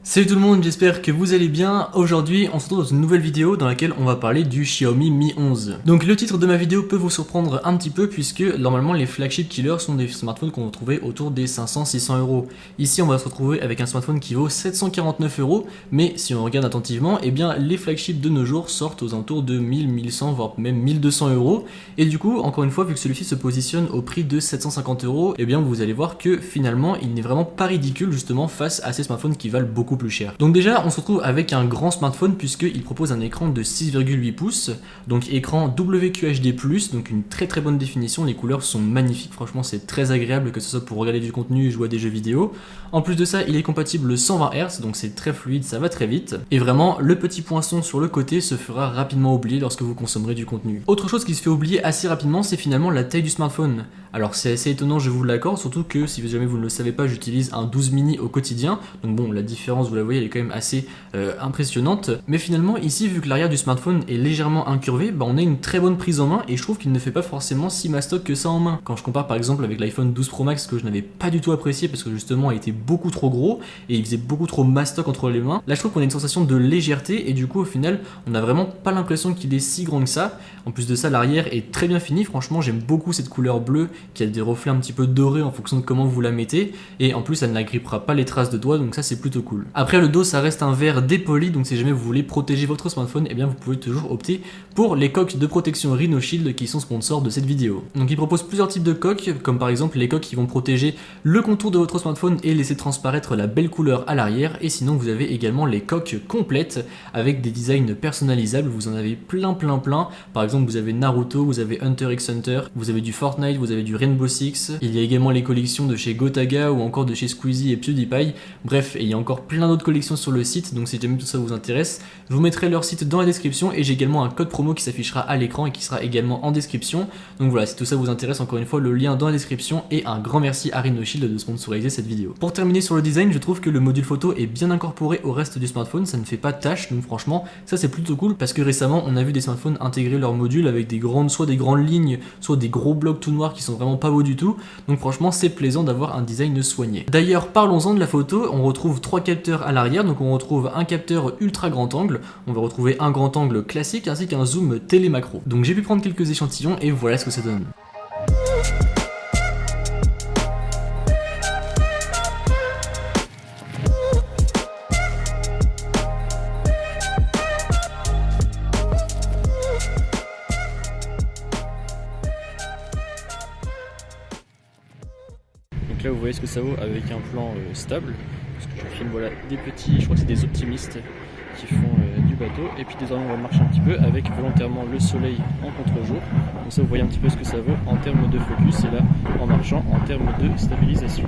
Salut tout le monde, j'espère que vous allez bien. Aujourd'hui, on se retrouve dans une nouvelle vidéo dans laquelle on va parler du Xiaomi Mi 11. Donc le titre de ma vidéo peut vous surprendre un petit peu puisque normalement les flagship killers sont des smartphones qu'on va trouver autour des 500-600 euros. Ici, on va se retrouver avec un smartphone qui vaut 749 euros, mais si on regarde attentivement, eh bien les flagships de nos jours sortent aux alentours de 1000, 1100 voire même 1200 euros. Et du coup, encore une fois, vu que celui-ci se positionne au prix de 750 euros, eh bien vous allez voir que finalement, il n'est vraiment pas ridicule justement face à ces smartphones qui valent beaucoup plus cher. Donc déjà on se retrouve avec un grand smartphone puisqu'il propose un écran de 6,8 pouces, donc écran WQHD+, donc une très bonne définition, les couleurs sont magnifiques, franchement c'est très agréable que ce soit pour regarder du contenu et jouer à des jeux vidéo. En plus de ça il est compatible 120 Hz, donc c'est très fluide, ça va très vite, et vraiment le petit poinçon sur le côté se fera rapidement oublier lorsque vous consommerez du contenu. Autre chose qui se fait oublier assez rapidement, c'est finalement la taille du smartphone. Alors c'est assez étonnant, je vous l'accorde, surtout que si jamais vous ne le savez pas, j'utilise un 12 mini au quotidien, donc bon la différence vous la voyez elle est quand même assez impressionnante, mais finalement ici vu que l'arrière du smartphone est légèrement incurvé, on a une très bonne prise en main et je trouve qu'il ne fait pas forcément si mastoc que ça en main. Quand je compare par exemple avec l'iPhone 12 Pro Max que je n'avais pas du tout apprécié parce que justement il était beaucoup trop gros et il faisait beaucoup trop mastoc entre les mains, là je trouve qu'on a une sensation de légèreté et du coup au final on n'a vraiment pas l'impression qu'il est si grand que ça. En plus de ça l'arrière est très bien fini, franchement j'aime beaucoup cette couleur bleue qui a des reflets un petit peu dorés en fonction de comment vous la mettez et en plus elle n'agrippera pas les traces de doigts, donc ça c'est plutôt cool. Après le dos ça reste un verre dépoli, donc si jamais vous voulez protéger votre smartphone, eh bien vous pouvez toujours opter pour les coques de protection Rhino Shield qui sont sponsors de cette vidéo. Donc ils proposent plusieurs types de coques, comme par exemple les coques qui vont protéger le contour de votre smartphone et laisser transparaître la belle couleur à l'arrière, et sinon vous avez également les coques complètes avec des designs personnalisables, vous en avez plein. Par exemple vous avez Naruto, vous avez Hunter x Hunter, vous avez du Fortnite, vous avez du Rainbow Six, il y a également les collections de chez Gotaga ou encore de chez Squeezie et PewDiePie, bref, et il y a encore plein d'autres collections sur le site, donc si jamais tout ça vous intéresse, je vous mettrai leur site dans la description et j'ai également un code promo qui s'affichera à l'écran et qui sera également en description. Donc voilà, si tout ça vous intéresse, encore une fois, le lien dans la description, et un grand merci à Rhino Shield de sponsoriser cette vidéo. Pour terminer sur le design, je trouve que le module photo est bien incorporé au reste du smartphone, ça ne fait pas tâche, donc franchement, ça c'est plutôt cool parce que récemment on a vu des smartphones intégrer leur module avec soit des grandes lignes, soit des gros blocs tout noirs qui sont vraiment pas beaux du tout, donc franchement c'est plaisant d'avoir un design soigné. D'ailleurs parlons-en de la photo, on retrouve 3 capteurs à l'arrière, donc on retrouve un capteur ultra grand angle, on va retrouver un grand angle classique ainsi qu'un zoom télé macro. Donc j'ai pu prendre quelques échantillons et voilà ce que ça donne. Donc là vous voyez ce que ça vaut avec un plan stable, parce que je filme voilà des petits, je crois que c'est des optimistes qui font du bateau, et puis désormais on va marcher un petit peu avec volontairement le soleil en contre-jour, donc ça vous voyez un petit peu ce que ça vaut en termes de focus, et là en marchant en termes de stabilisation.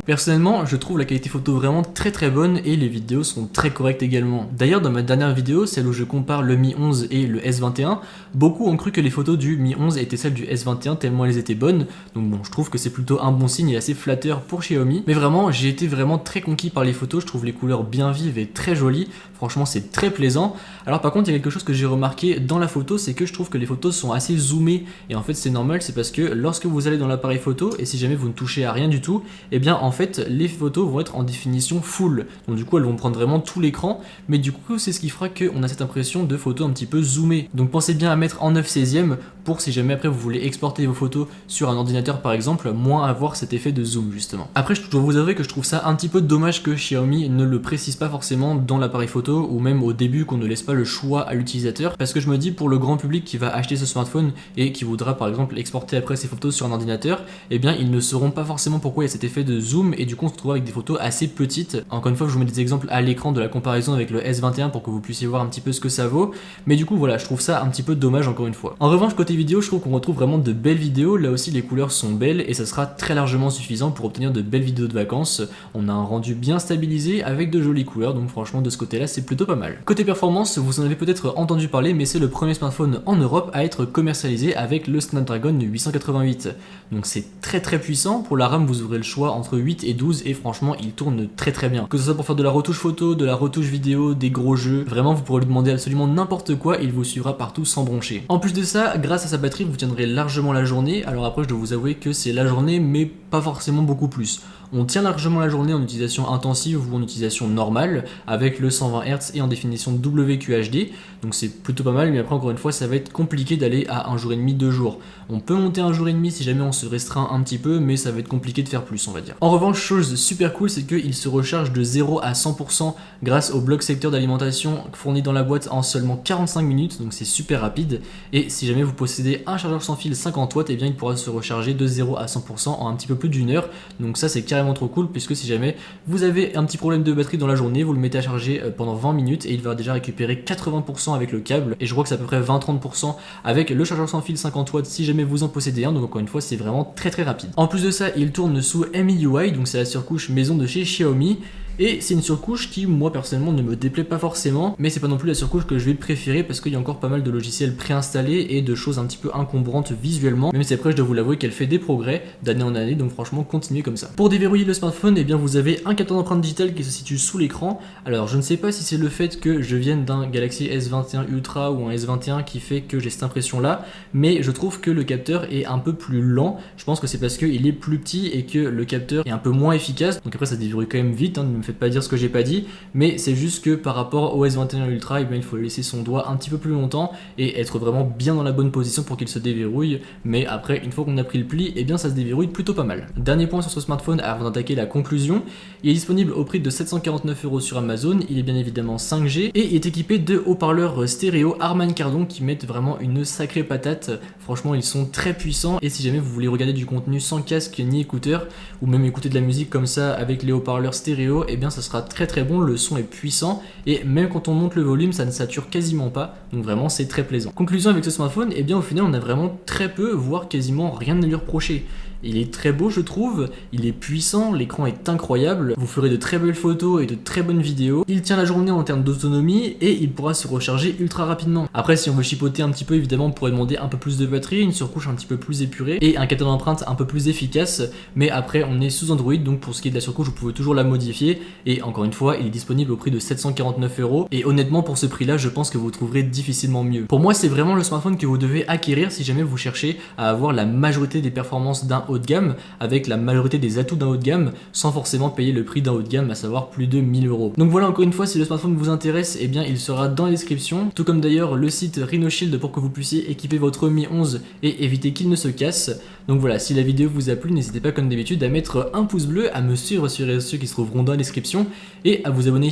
Personnellement, je trouve la qualité photo vraiment très bonne et les vidéos sont très correctes également. D'ailleurs, dans ma dernière vidéo, celle où je compare le Mi 11 et le S21, beaucoup ont cru que les photos du Mi 11 étaient celles du S21 tellement elles étaient bonnes. Donc bon, je trouve que c'est plutôt un bon signe et assez flatteur pour Xiaomi. Mais vraiment, j'ai été vraiment très conquis par les photos, je trouve les couleurs bien vives et très jolies. Franchement, c'est très plaisant. Alors par contre, il y a quelque chose que j'ai remarqué dans la photo, c'est que je trouve que les photos sont assez zoomées. Et en fait, c'est normal, c'est parce que lorsque vous allez dans l'appareil photo, et si jamais vous ne touchez à rien du tout, eh bien en fait les photos vont être en définition full, donc du coup elles vont prendre vraiment tout l'écran, mais du coup c'est ce qui fera qu'on a cette impression de photos un petit peu zoomées. Donc pensez bien à mettre en 9/16 pour si jamais après vous voulez exporter vos photos sur un ordinateur par exemple, moins avoir cet effet de zoom justement. Après je dois vous avouer que je trouve ça un petit peu dommage que Xiaomi ne le précise pas forcément dans l'appareil photo, ou même au début qu'on ne laisse pas le choix à l'utilisateur, parce que je me dis pour le grand public qui va acheter ce smartphone et qui voudra par exemple exporter après ses photos sur un ordinateur, eh bien ils ne sauront pas forcément pourquoi il y a cet effet de zoom, et du coup on se retrouve avec des photos assez petites. Encore une fois je vous mets des exemples à l'écran de la comparaison avec le S21 pour que vous puissiez voir un petit peu ce que ça vaut, mais du coup voilà, je trouve ça un petit peu dommage encore une fois. En revanche côté vidéo, je trouve qu'on retrouve vraiment de belles vidéos, là aussi les couleurs sont belles et ça sera très largement suffisant pour obtenir de belles vidéos de vacances. On a un rendu bien stabilisé avec de jolies couleurs, donc franchement de ce côté là c'est plutôt pas mal. Côté performance, vous en avez peut-être entendu parler, mais c'est le premier smartphone en Europe à être commercialisé avec le Snapdragon 888. Donc c'est très puissant, pour la RAM vous aurez le choix entre 8 et 12 et franchement il tourne très bien. Que ce soit pour faire de la retouche photo, de la retouche vidéo, des gros jeux, vraiment vous pourrez lui demander absolument n'importe quoi, il vous suivra partout sans broncher. En plus de ça, grâce à sa batterie vous tiendrez largement la journée. Alors après je dois vous avouer que c'est la journée mais pas forcément beaucoup plus. On tient largement la journée en utilisation intensive ou en utilisation normale avec le 120 Hz et en définition WQHD, donc c'est plutôt pas mal, mais après encore une fois ça va être compliqué d'aller à un jour et demi, 2 jours. On peut monter un jour et demi si jamais on se restreint un petit peu, mais ça va être compliqué de faire plus, on va dire. En revanche, chose super cool, c'est qu'il se recharge de 0 à 100% grâce au bloc secteur d'alimentation fourni dans la boîte en seulement 45 minutes, donc c'est super rapide. Et si jamais vous possédez un chargeur sans fil 50 watts, et bien il pourra se recharger de 0 à 100% en un petit peu plus d'une heure. Donc ça c'est carrément trop cool, puisque si jamais vous avez un petit problème de batterie dans la journée, vous le mettez à charger pendant 20 minutes et il va déjà récupérer 80% avec le câble, et je crois que c'est à peu près 20-30% avec le chargeur sans fil 50 watts si jamais vous en possédez un. Donc encore une fois c'est vraiment très rapide. En plus de ça, il tourne sous MIUI, donc c'est la surcouche maison de chez Xiaomi. Et c'est une surcouche qui, moi personnellement, ne me déplaît pas forcément, mais c'est pas non plus la surcouche que je vais préférer parce qu'il y a encore pas mal de logiciels préinstallés et de choses un petit peu encombrantes visuellement, même si après je dois vous l'avouer qu'elle fait des progrès d'année en année, donc franchement continuez comme ça. Pour déverrouiller le smartphone, eh bien vous avez un capteur d'empreinte digitale qui se situe sous l'écran. Alors je ne sais pas si c'est le fait que je vienne d'un Galaxy S21 Ultra ou un S21 qui fait que j'ai cette impression là, mais je trouve que le capteur est un peu plus lent. Je pense que c'est parce qu'il est plus petit et que le capteur est un peu moins efficace, donc après ça déverrouille quand même vite, hein, ne me faites pas dire ce que j'ai pas dit, mais c'est juste que par rapport au S21 Ultra, eh bien, il faut laisser son doigt un petit peu plus longtemps et être vraiment bien dans la bonne position pour qu'il se déverrouille, mais après une fois qu'on a pris le pli, eh bien ça se déverrouille plutôt pas mal. Dernier point sur ce smartphone avant d'attaquer la conclusion, il est disponible au prix de 749€ sur Amazon, il est bien évidemment 5G et il est équipé de haut-parleurs stéréo Harman Kardon qui mettent vraiment une sacrée patate. Franchement ils sont très puissants, et si jamais vous voulez regarder du contenu sans casque ni écouteur, ou même écouter de la musique comme ça avec les haut-parleurs stéréo, eh bien ça sera très bon, le son est puissant et même quand on monte le volume ça ne sature quasiment pas, donc vraiment c'est très plaisant. Conclusion avec ce smartphone, eh bien au final on a vraiment très peu, voire quasiment rien à lui reprocher. Il est très beau je trouve, il est puissant, l'écran est incroyable, vous ferez de très belles photos et de très bonnes vidéos, il tient la journée en termes d'autonomie et il pourra se recharger ultra rapidement. Après si on veut chipoter un petit peu, évidemment on pourrait demander un peu plus de batterie, une surcouche un petit peu plus épurée et un capteur d'empreinte un peu plus efficace, mais après on est sous Android, donc pour ce qui est de la surcouche vous pouvez toujours la modifier, et encore une fois il est disponible au prix de 749€, et honnêtement pour ce prix là je pense que vous trouverez difficilement mieux. Pour moi c'est vraiment le smartphone que vous devez acquérir si jamais vous cherchez à avoir la majorité des performances d'un haut de gamme, avec la majorité des atouts d'un haut de gamme, sans forcément payer le prix d'un haut de gamme, à savoir plus de 1000€. Donc voilà, encore une fois, si le smartphone vous intéresse, eh bien il sera dans la description, tout comme d'ailleurs le site RhinoShield pour que vous puissiez équiper votre Mi 11 et éviter qu'il ne se casse. Donc voilà, si la vidéo vous a plu, n'hésitez pas comme d'habitude à mettre un pouce bleu, à me suivre sur les réseaux sociaux qui se trouveront dans la description et à vous abonner.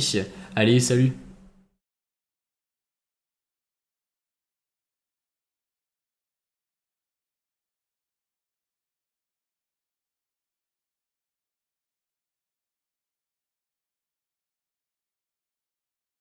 Allez, salut!